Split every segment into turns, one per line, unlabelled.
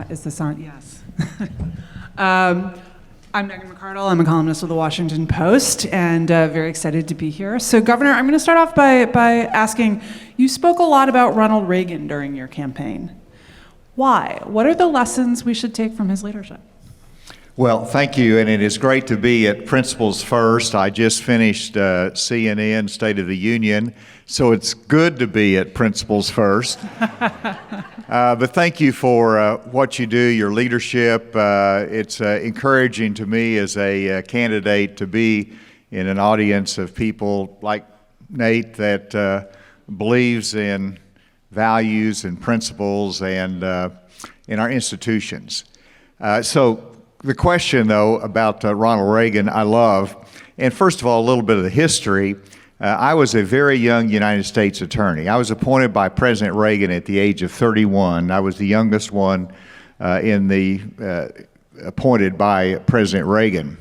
Is this on? Yes. I'm McArdle. I'm a columnist with the Washington Post, and very excited to be here. So, Governor, I'm going to start off by asking, you spoke a lot about Ronald Reagan during your campaign. Why? What are the lessons we should take from his leadership?
Well, thank you, and it is great to be at Principles First. I just finished CNN State of the Union, so it's good to be at Principles First. But thank you for what you do, your leadership. It's encouraging to me as a candidate to be in an audience of people like Nate that believes in values and principles and in our institutions. So the question, though, about Ronald Reagan, I love. And first of all, a little bit of the history. I was a very young United States attorney. I was appointed by President Reagan at the age of 31. I was the youngest one appointed by President Reagan.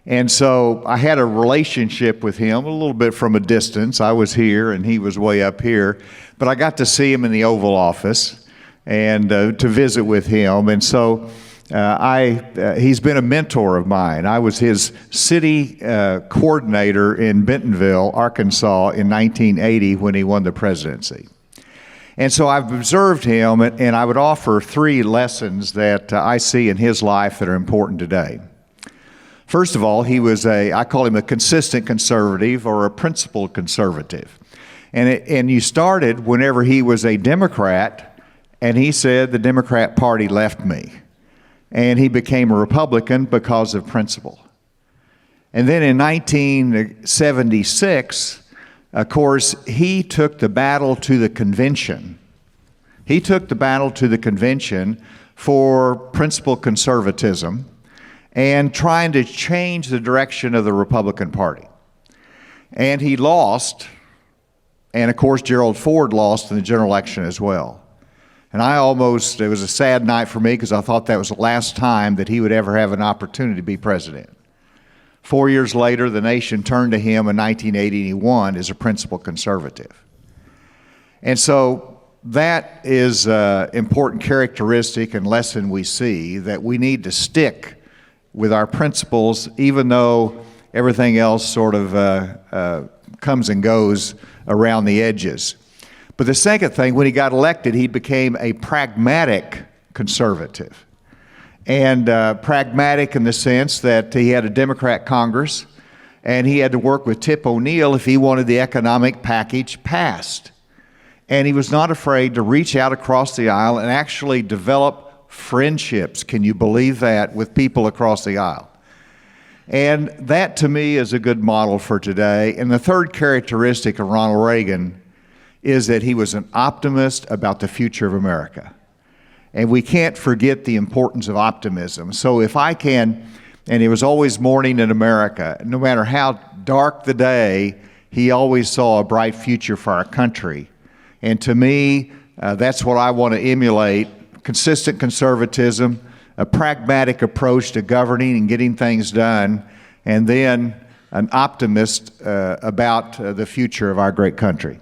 And so I had a relationship with him a little bit from a distance. I was here and he was way up here. But I got to see him in the Oval Office and to visit with him. And so he's been a mentor of mine. I was his city coordinator in Bentonville, Arkansas in 1980 when he won the presidency. And so I've observed him, and I would offer three lessons that I see in his life that are important today. First of all, he was I call him a consistent conservative or a principled conservative. And you started whenever he was a Democrat, and he said, the Democrat Party left me. And he became a Republican because of principle. And then in 1976, of course, he took the battle to the convention. He took the battle to the convention for principled conservatism and trying to change the direction of the Republican Party. And he lost, and of course, Gerald Ford lost in the general election as well. And it was a sad night for me because I thought that was the last time that he would ever have an opportunity to be president. 4 years later, the nation turned to him in 1980 and he won as a principled conservative. And so that is an important characteristic and lesson we see, that we need to stick with our principles even though everything else sort of comes and goes around the edges. But the second thing, when he got elected, he became a pragmatic conservative. And pragmatic in the sense that he had a Democrat Congress, and he had to work with Tip O'Neill if he wanted the economic package passed. And he was not afraid to reach out across the aisle and actually develop friendships, can you believe that, with people across the aisle. And that, to me, is a good model for today. And the third characteristic of Ronald Reagan is that he was an optimist about the future of America. And we can't forget the importance of optimism. So if I can, and it was always morning in America, no matter how dark the day, he always saw a bright future for our country. And to me, that's what I want to emulate: consistent conservatism, a pragmatic approach to governing and getting things done, and then an optimist about the future of our great country.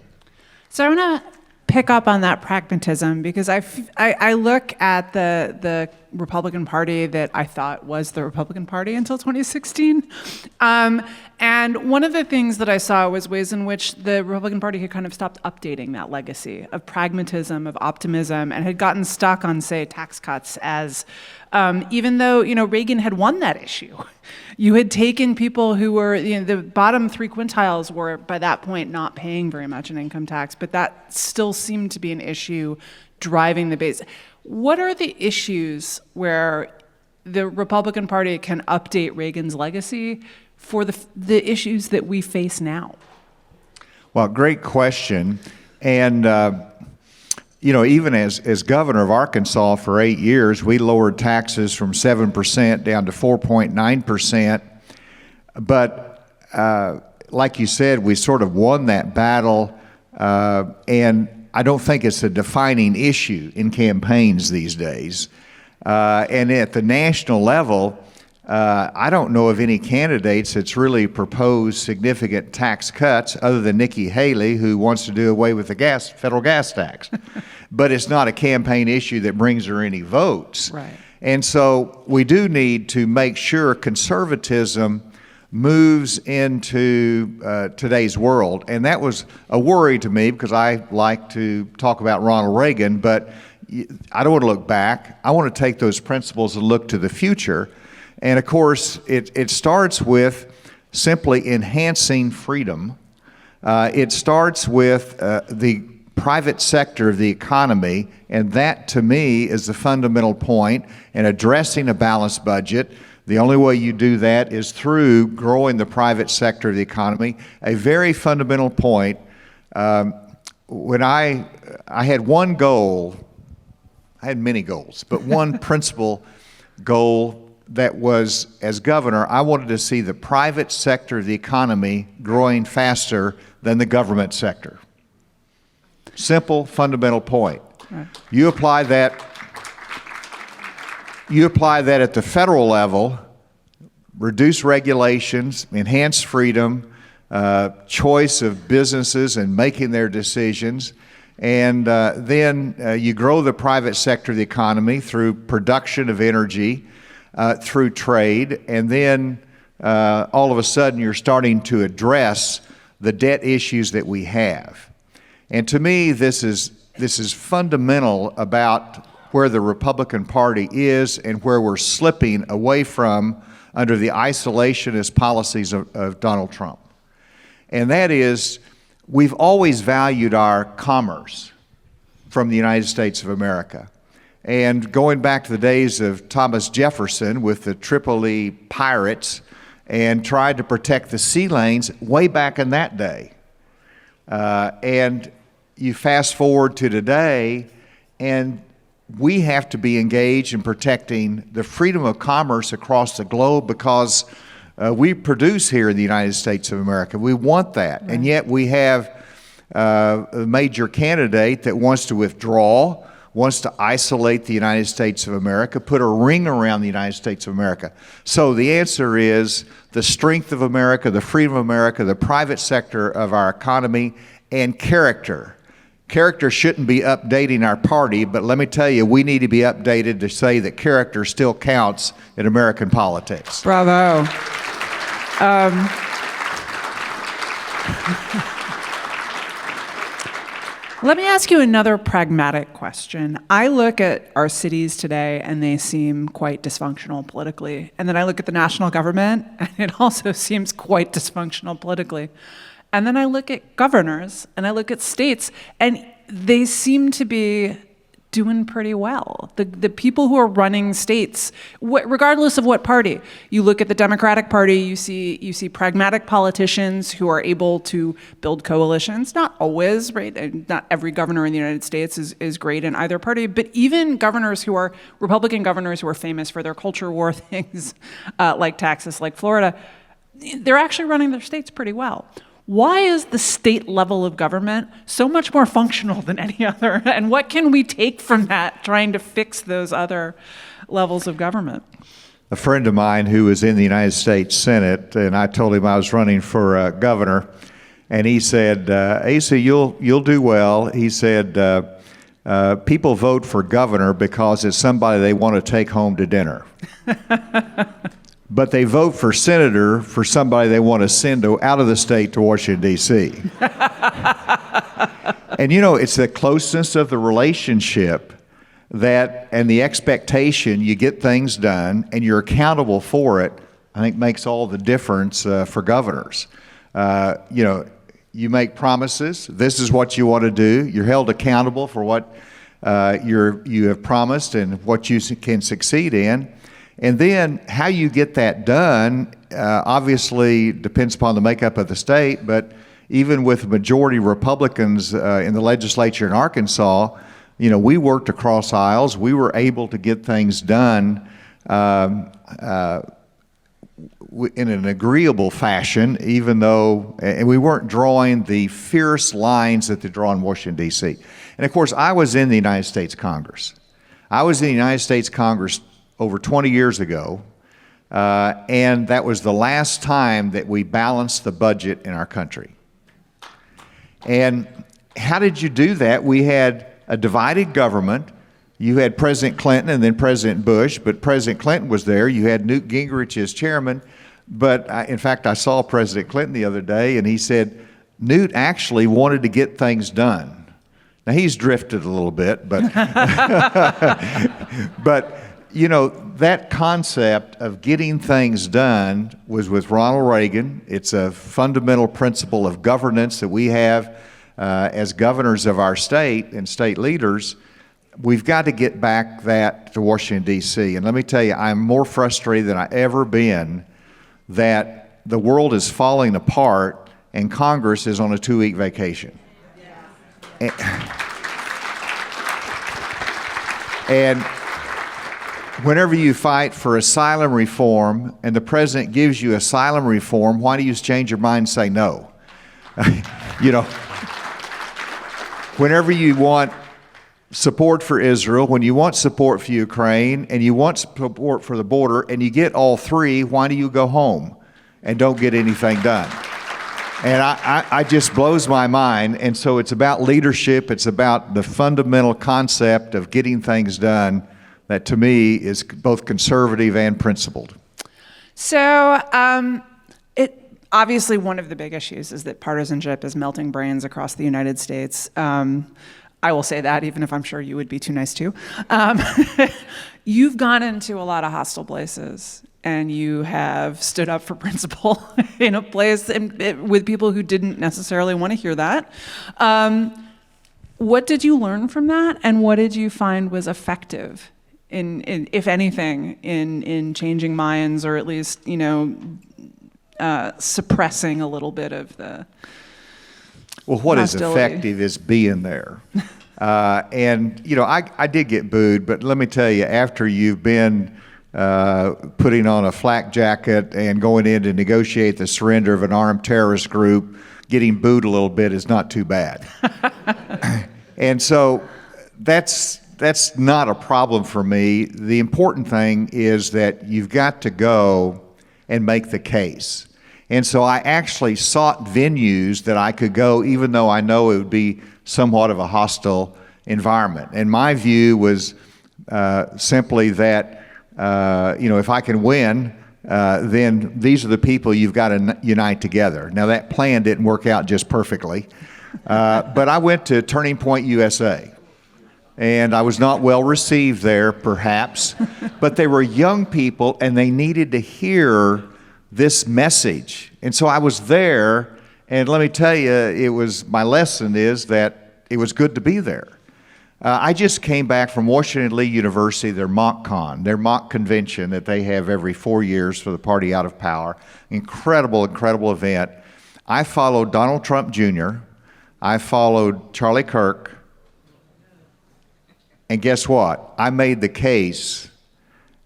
So I want to pick up on that pragmatism because I look at the Republican Party that I thought was the Republican Party until 2016. And one of the things that I saw was ways in which the Republican Party had kind of stopped updating that legacy of pragmatism, of optimism, and had gotten stuck on, say, tax cuts as, even though, Reagan had won that issue. You had taken people who were, the bottom three quintiles were by that point not paying very much in income tax, but that still seemed to be an issue driving the base. What are the issues where the Republican Party can update Reagan's legacy for the issues that we face now?
Well, great question. And, even as governor of Arkansas for 8 years, we lowered taxes from 7% down to 4.9%. But like you said, we sort of won that battle, and I don't think it's a defining issue in campaigns these days. And at the national level, I don't know of any candidates that's really proposed significant tax cuts other than Nikki Haley, who wants to do away with the federal gas tax. but it's not a campaign issue that brings her any votes.
Right.
And so we do need to make sure conservatism moves into today's world. And that was a worry to me because I like to talk about Ronald Reagan, but I don't want to look back. I want to take those principles and look to the future. And of course, it starts with simply enhancing freedom. It starts with the private sector of the economy, and that to me is the fundamental point in addressing a balanced budget. The only way you do that is through growing the private sector of the economy. A very fundamental point. When I had one goal, I had many goals, but one principal goal that was, as governor, I wanted to see the private sector of the economy growing faster than the government sector. Simple, fundamental point. Right. You apply that at the federal level, reduce regulations, enhance freedom, choice of businesses and making their decisions, and then you grow the private sector of the economy through production of energy, through trade, and then all of a sudden you're starting to address the debt issues that we have. And to me, this is fundamental about where the Republican Party is and where we're slipping away from under the isolationist policies of Donald Trump. And that is, we've always valued our commerce from the United States of America. And going back to the days of Thomas Jefferson with the Tripoli pirates and tried to protect the sea lanes way back in that day. And you fast forward to today, and we have to be engaged in protecting the freedom of commerce across the globe because we produce here in the United States of America. We want that. Right. And yet we have a major candidate that wants to withdraw, wants to isolate the United States of America, put a ring around the United States of America. So the answer is the strength of America, the freedom of America, the private sector of our economy, and character. Character shouldn't be updating our party, but let me tell you, we need to be updated to say that character still counts in American politics.
Bravo. Let me ask you another pragmatic question. I look at our cities today and they seem quite dysfunctional politically. And then I look at the national government and it also seems quite dysfunctional politically. And then I look at governors and I look at states and they seem to be doing pretty well. The people who are running states, regardless of what party, you look at the Democratic Party, you see pragmatic politicians who are able to build coalitions. Not always, right? And not every governor in the United States is great in either party, but even governors who are Republican governors who are famous for their culture war things, like Texas, like Florida, they're actually running their states pretty well. Why is the state level of government so much more functional than any other? And what can we take from that trying to fix those other levels of government?
A friend of mine who was in the United States Senate, and I told him I was running for governor, and he said, Asa, you'll do well. He said, people vote for governor because it's somebody they want to take home to dinner. But they vote for senator for somebody they want to send out of the state to Washington, D.C. And you know, it's the closeness of the relationship that, and the expectation you get things done and you're accountable for it, I think makes all the difference for governors. You know, you make promises. This is what you want to do. You're held accountable for what you have promised and what you can succeed in. And then how you get that done obviously depends upon the makeup of the state, but even with majority Republicans in the legislature in Arkansas, you know, we worked across aisles. We were able to get things done in an agreeable fashion, even though, and we weren't drawing the fierce lines that they draw in Washington, D.C. And of course, I was in the United States Congress. I was in the United States Congress over 20 years ago, and that was the last time that we balanced the budget in our country. And how did you do that? We had a divided government. You had President Clinton and then President Bush, but President Clinton was there. You had Newt Gingrich as chairman. But in fact, I saw President Clinton the other day, and he said Newt actually wanted to get things done. Now, he's drifted a little bit, but, but you know, that concept of getting things done was with Ronald Reagan. It's a fundamental principle of governance that we have as governors of our state and state leaders. We've got to get back that to Washington, D.C. And let me tell you, I'm more frustrated than I've ever been that the world is falling apart and Congress is on a 2-week vacation. And whenever you fight for asylum reform and the president gives you asylum reform, why do you change your mind and say no? You know, whenever you want support for Israel, when you want support for Ukraine, and you want support for the border, and you get all three, why do you go home and don't get anything done? And I just blows my mind. And so it's about leadership. It's about the fundamental concept of getting things done that to me is both conservative and principled.
So obviously one of the big issues is that partisanship is melting brains across the United States. I will say that, even if I'm sure you would be too nice to. You've gone into a lot of hostile places, and you have stood up for principle in a place with people who didn't necessarily want to hear that. What did you learn from that, and what did you find was effective, in if anything, in changing minds, or at least, you know, suppressing a little bit of the
Well, what
hostility?
is effective is being there. And, you know, I did get booed, but let me tell you, after you've been putting on a flak jacket and going in to negotiate the surrender of an armed terrorist group, getting booed a little bit is not too bad. And so that's not a problem for me. The important thing is that you've got to go and make the case. And so I actually sought venues that I could go, even though I know it would be somewhat of a hostile environment. And my view was simply that, you know, if I can win, then these are the people you've got to unite together. Now, that plan didn't work out just perfectly, but I went to Turning Point USA. And I was not well received there, perhaps, but they were young people and they needed to hear this message. And so I was there, and let me tell you, my lesson is that it was good to be there. I just came back from Washington Lee University, their mock convention that they have every 4 years for the party out of power. Incredible event. I followed Donald Trump Jr., I followed Charlie Kirk, and guess what? I made the case,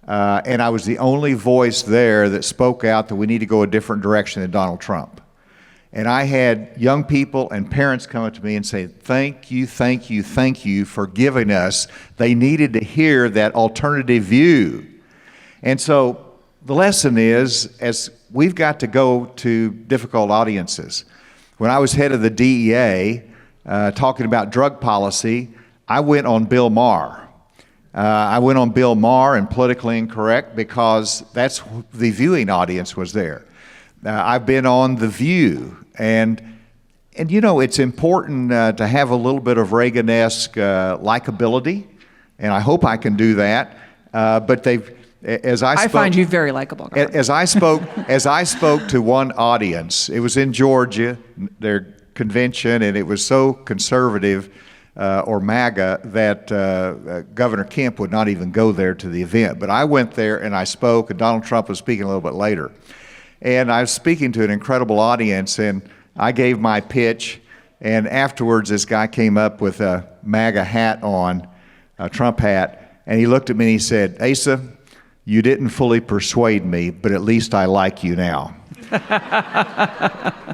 and I was the only voice there that spoke out that we need to go a different direction than Donald Trump. And I had young people and parents come up to me and say, thank you for giving us. They needed to hear that alternative view. And so the lesson is, as we've got to go to difficult audiences. When I was head of the DEA, talking about drug policy, I went on Bill Maher. I went on Bill Maher and Politically Incorrect because that's the viewing audience was there. I've been on The View, and you know, it's important to have a little bit of Reagan-esque likability, and I hope I can do that. But I
find you very likable.
As I spoke to one audience, it was in Georgia, their convention, and it was so conservative. Or MAGA, that Governor Kemp would not even go there to the event. But I went there and I spoke, and Donald Trump was speaking a little bit later. And I was speaking to an incredible audience, and I gave my pitch, and afterwards this guy came up with a MAGA hat on, a Trump hat, and he looked at me and he said, Asa, you didn't fully persuade me, but at least I like you now.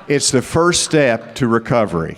It's the first step to recovery.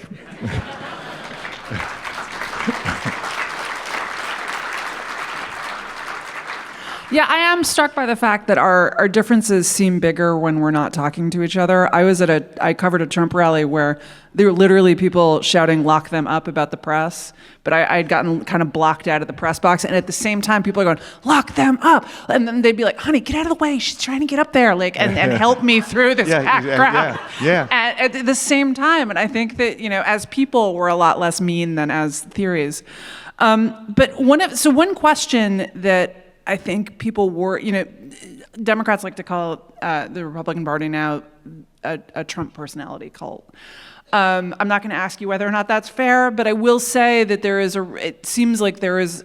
Yeah, I am struck by the fact that our differences seem bigger when we're not talking to each other. I covered a Trump rally where there were literally people shouting, "Lock them up," about the press. But I had gotten kind of blocked out of the press box. And at the same time, people are going, "Lock them up." And then they'd be like, "Honey, get out of the way. She's trying to get up there." And help me through this packed crowd.
Yeah.
At the same time. And I think that, as people, we're a lot less mean than as theories. But one question that I think people were, Democrats like to call the Republican Party now a Trump personality cult. I'm not going to ask you whether or not that's fair, but I will say that it seems like there is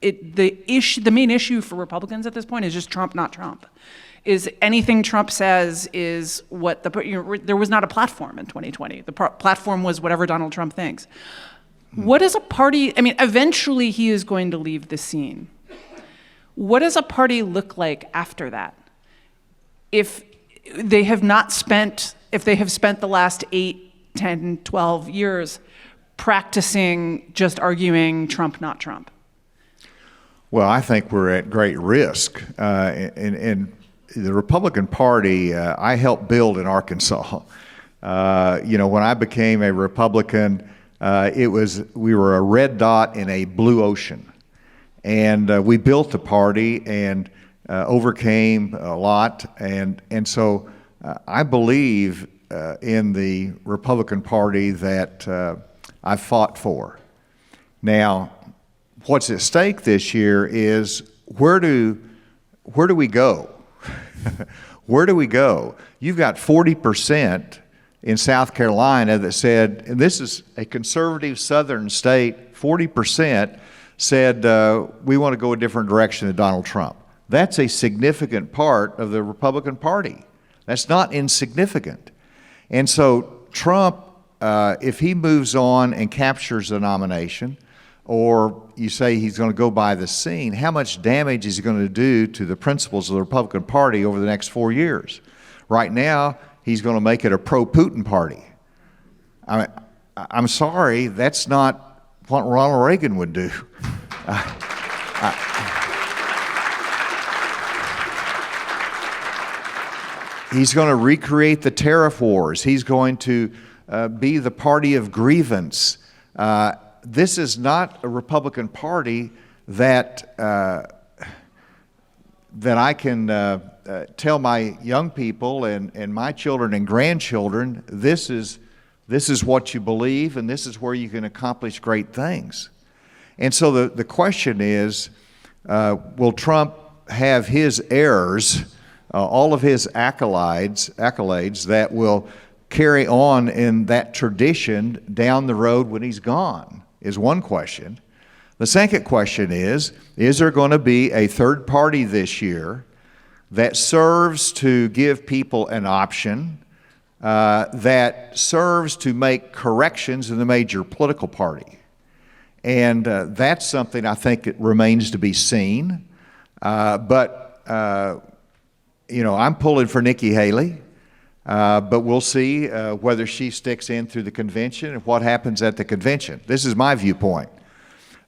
the main issue for Republicans at this point is just Trump, not Trump. Is anything Trump says is what there was not a platform in 2020. The platform was whatever Donald Trump thinks. What is a party, eventually he is going to leave the scene. What does a party look like after that? If they have spent the last 8, 10, 12 years practicing just arguing Trump, not Trump?
Well, I think we're at great risk. In the Republican Party, I helped build in Arkansas. When I became a Republican, we were a red dot in a blue ocean. And we built the party and overcame a lot. And so I believe in the Republican Party that I fought for. Now, what's at stake this year is where do we go? Where do we go? You've got 40% in South Carolina that said, and this is a conservative southern state, 40% said we want to go a different direction than Donald Trump. That's a significant part of the Republican Party. That's not insignificant. And so Trump, if he moves on and captures the nomination, or you say he's going to go by the scene, how much damage is he going to do to the principles of the Republican Party over the next 4 years? Right now, he's going to make it a pro-Putin party. I'm sorry, that's not what Ronald Reagan would do. He's going to recreate the tariff wars. He's going to be the party of grievance. This is not a Republican Party that I can tell my young people and my children and grandchildren, this is what you believe and this is where you can accomplish great things. And so the question is, will Trump have his heirs, all of his accolades that will carry on in that tradition down the road when he's gone, is one question. The second question is there going to be a third party this year that serves to give people an option, that serves to make corrections in the major political party? And that's something I think it remains to be seen. But I'm pulling for Nikki Haley, but we'll see whether she sticks in through the convention and what happens at the convention. This is my viewpoint.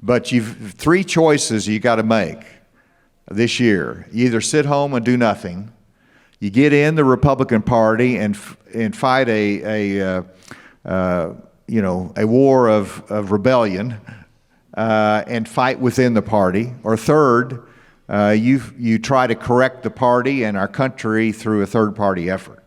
But you've 3 choices you got to make this year. You either sit home and do nothing, you get in the Republican Party and fight a war of rebellion and fight within the party, or third, you try to correct the party and our country through a third-party effort.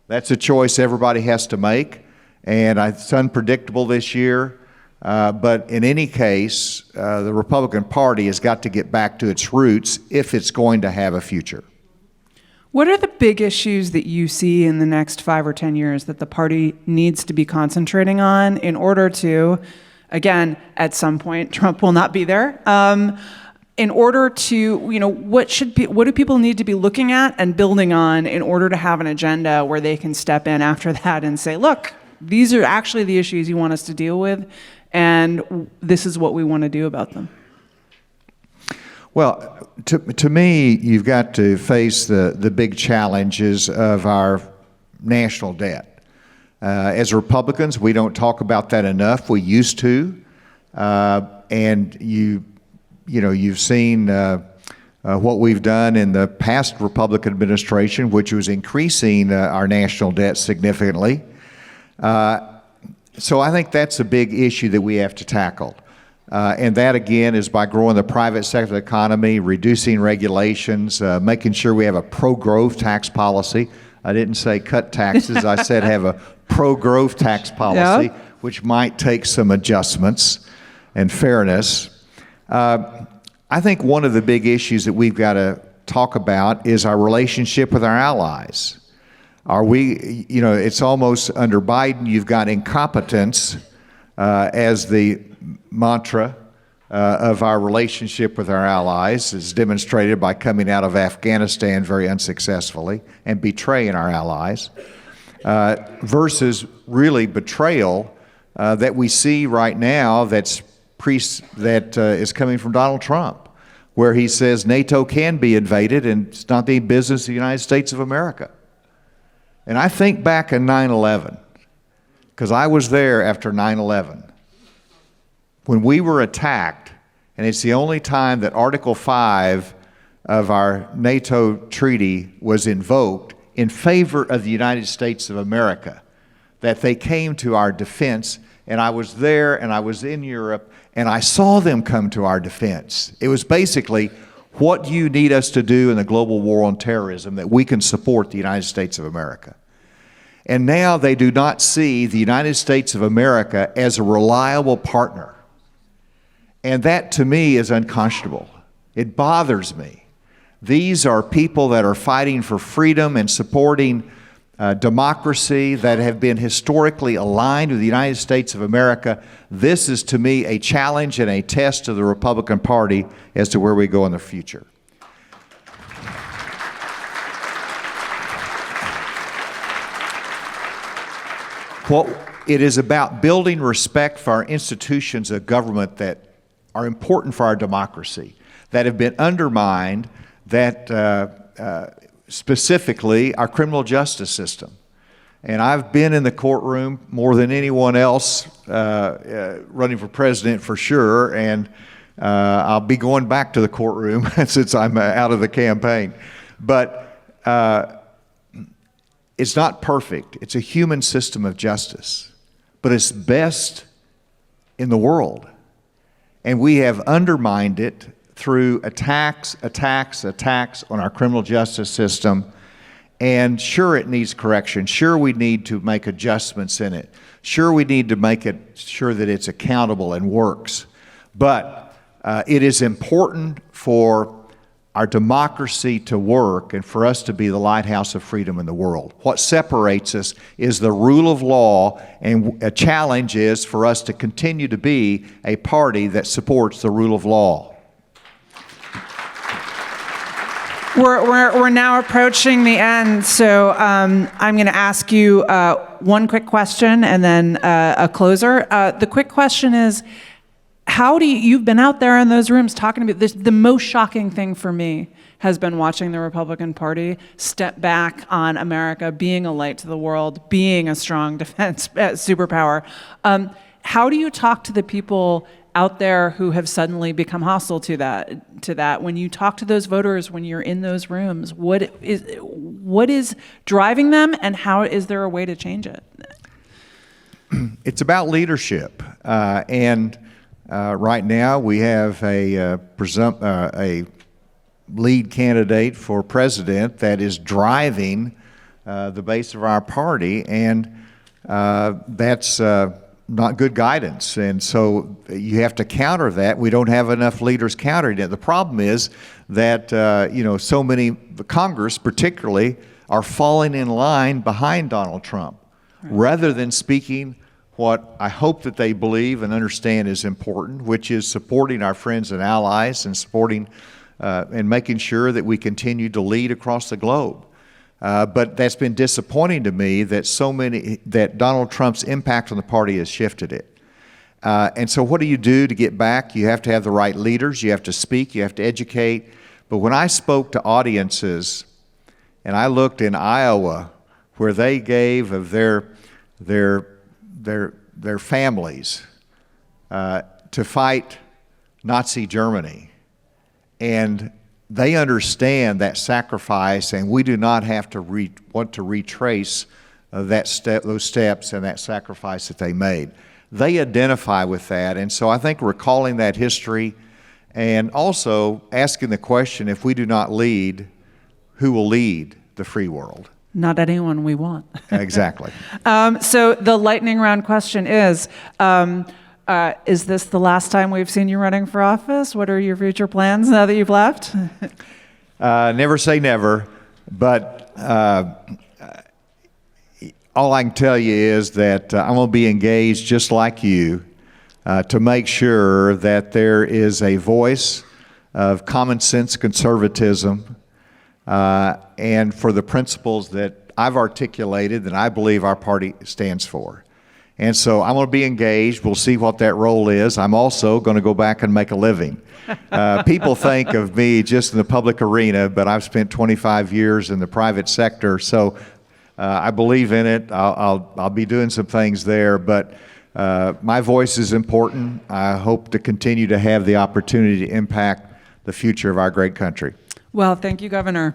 That's a choice everybody has to make, and it's unpredictable this year. But in any case, the Republican Party has got to get back to its roots if it's going to have a future.
What are the big issues that you see in the next 5 or 10 years that the party needs to be concentrating on in order to, again, at some point, Trump will not be there, in order to, what do people need to be looking at and building on in order to have an agenda where they can step in after that and say, look, these are actually the issues you want us to deal with, and this is what we want to do about them?
Well, to me, you've got to face the big challenges of our national debt. As Republicans, we don't talk about that enough. We used to, and you've seen what we've done in the past Republican administration, which was increasing our national debt significantly. So I think that's a big issue that we have to tackle. And that, again, is by growing the private sector of the economy, reducing regulations, making sure we have a pro-growth tax policy. I didn't say cut taxes. I said have a pro-growth tax policy,
Yep.
which might take some adjustments and fairness. I think one of the big issues that we've got to talk about is our relationship with our allies. Are we, it's almost under Biden, you've got incompetence as the mantra of our relationship with our allies, as demonstrated by coming out of Afghanistan very unsuccessfully and betraying our allies, versus really betrayal that we see right now that is coming from Donald Trump, where he says NATO can be invaded and it's not the business of the United States of America. And I think back in 9/11, because I was there after 9/11, when we were attacked, and it's the only time that Article 5 of our NATO treaty was invoked in favor of the United States of America, that they came to our defense, and I was there and I was in Europe, and I saw them come to our defense. It was basically, what do you need us to do in the global war on terrorism that we can support the United States of America? And now they do not see the United States of America as a reliable partner. And that, to me, is unconscionable. It bothers me. These are people that are fighting for freedom and supporting democracy, that have been historically aligned with the United States of America. This is, to me, a challenge and a test to the Republican Party as to where we go in the future. It is about building respect for our institutions of government that are important for our democracy, that have been undermined, that specifically our criminal justice system. And I've been in the courtroom more than anyone else running for president for sure, and I'll be going back to the courtroom since I'm out of the campaign. But it's not perfect. It's a human system of justice, but it's best in the world. And we have undermined it through attacks on our criminal justice system. And sure, it needs correction. Sure, we need to make adjustments in it. Sure, we need to make it sure that it's accountable and works. But it is important for our democracy to work and for us to be the lighthouse of freedom in the world. What separates us is the rule of law, and a challenge is for us to continue to be a party that supports the rule of law.
We're now approaching the end, so I'm going to ask you one quick question and then a closer. The quick question is, how do you've been out there in those rooms talking about this? The most shocking thing for me has been watching the Republican Party step back on America being a light to the world, being a strong defense superpower. How do you talk to the people out there who have suddenly become hostile to that? When you talk to those voters, when you're in those rooms, what is driving them, and how is there a way to change it?
It's about leadership, and right now we have a lead candidate for president that is driving the base of our party, and that's not good guidance. And so you have to counter that. We don't have enough leaders countering it. The problem is that so many, the Congress particularly, are falling in line behind Donald Trump, rather than speaking what I hope that they believe and understand is important, which is supporting our friends and allies and supporting and making sure that we continue to lead across the globe. But that's been disappointing to me that Donald Trump's impact on the party has shifted it. And so what do you do to get back? You have to have the right leaders. You have to speak. You have to educate. But when I spoke to audiences, and I looked in Iowa, where they gave of their families to fight Nazi Germany, and they understand that sacrifice, and we do not have to want to retrace those steps and that sacrifice that they made. They identify with that, and so I think recalling that history and also asking the question, if we do not lead, who will lead the free world?
Not anyone we want.
Exactly.
So the lightning round question is this the last time we've seen you running for office? What are your future plans now that you've left?
Never say never, but all I can tell you is that I'm going to be engaged just like you to make sure that there is a voice of common sense conservatism and for the principles that I've articulated that I believe our party stands for. And so I'm going to be engaged. We'll see what that role is. I'm also going to go back and make a living. People think of me just in the public arena, but I've spent 25 years in the private sector, so I believe in it. I'll be doing some things there, but my voice is important. I hope to continue to have the opportunity to impact the future of our great country.
Well, thank you, Governor.